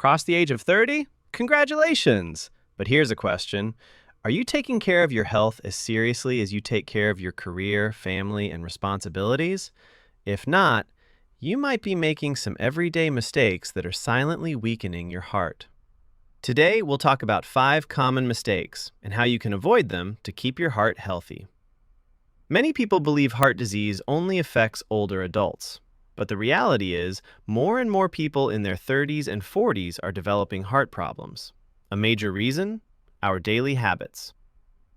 Cross the age of 30? Congratulations! But here's a question. Are you taking care of your health as seriously as you take care of your career, family, and responsibilities? If not, you might be making some everyday mistakes that are silently weakening your heart. Today, we'll talk about 5 common mistakes and how you can avoid them to keep your heart healthy. Many people believe heart disease only affects older adults. But the reality is, more and more people in their 30s and 40s are developing heart problems. A major reason? Our daily habits.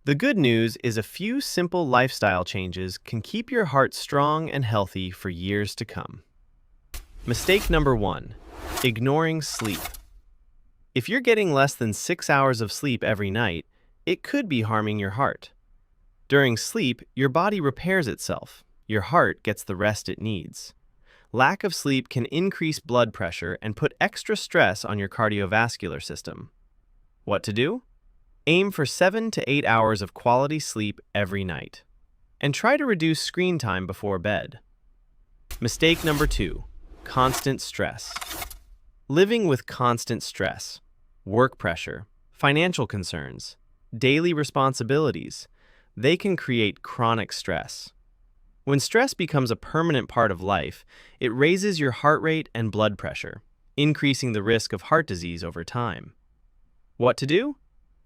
The good news is a few simple lifestyle changes can keep your heart strong and healthy for years to come. Mistake number 1. Ignoring sleep. If you're getting less than 6 hours of sleep every night, it could be harming your heart. During sleep, your body repairs itself. Your heart gets the rest it needs. Lack of sleep can increase blood pressure and put extra stress on your cardiovascular system. What to do? Aim for 7 to 8 hours of quality sleep every night. And try to reduce screen time before bed. Mistake number 2. Constant stress. Living with constant stress, work pressure, financial concerns, daily responsibilities, they can create chronic stress. When stress becomes a permanent part of life, it raises your heart rate and blood pressure, increasing the risk of heart disease over time. What to do?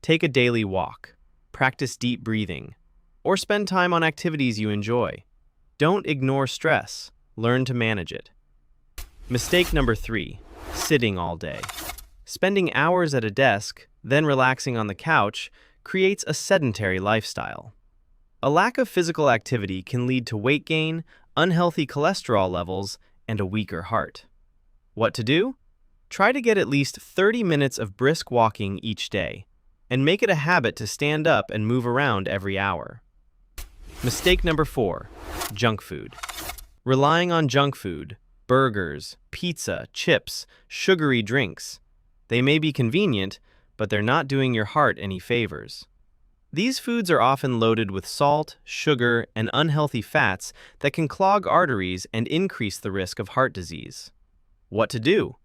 Take a daily walk, practice deep breathing, or spend time on activities you enjoy. Don't ignore stress, learn to manage it. Mistake number 3. Sitting all day. Spending hours at a desk, then relaxing on the couch, creates a sedentary lifestyle. A lack of physical activity can lead to weight gain, unhealthy cholesterol levels, and a weaker heart. What to do? Try to get at least 30 minutes of brisk walking each day, and make it a habit to stand up and move around every hour. Mistake number 4. Junk food. Relying on junk food, burgers, pizza, chips, sugary drinks. They may be convenient, but they're not doing your heart any favors. These foods are often loaded with salt, sugar, and unhealthy fats that can clog arteries and increase the risk of heart disease. What to do?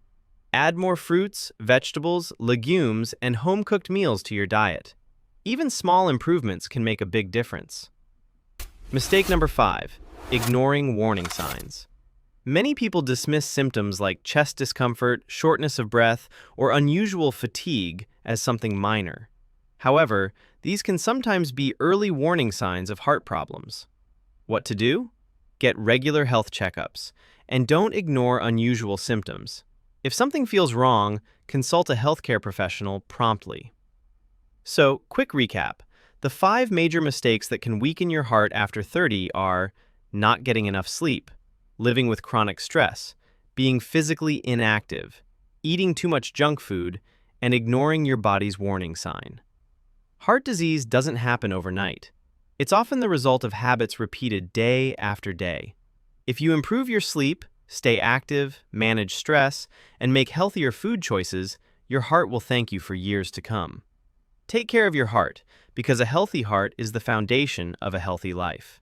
Add more fruits, vegetables, legumes, and home-cooked meals to your diet. Even small improvements can make a big difference. Mistake number 5. Ignoring warning signs. Many people dismiss symptoms like chest discomfort, shortness of breath, or unusual fatigue as something minor. However, these can sometimes be early warning signs of heart problems. What to do? Get regular health checkups, and don't ignore unusual symptoms. If something feels wrong, consult a healthcare professional promptly. So, quick recap. The 5 major mistakes that can weaken your heart after 30 are not getting enough sleep, living with chronic stress, being physically inactive, eating too much junk food, and ignoring your body's warning sign. Heart disease doesn't happen overnight. It's often the result of habits repeated day after day. If you improve your sleep, stay active, manage stress, and make healthier food choices, your heart will thank you for years to come. Take care of your heart, because a healthy heart is the foundation of a healthy life.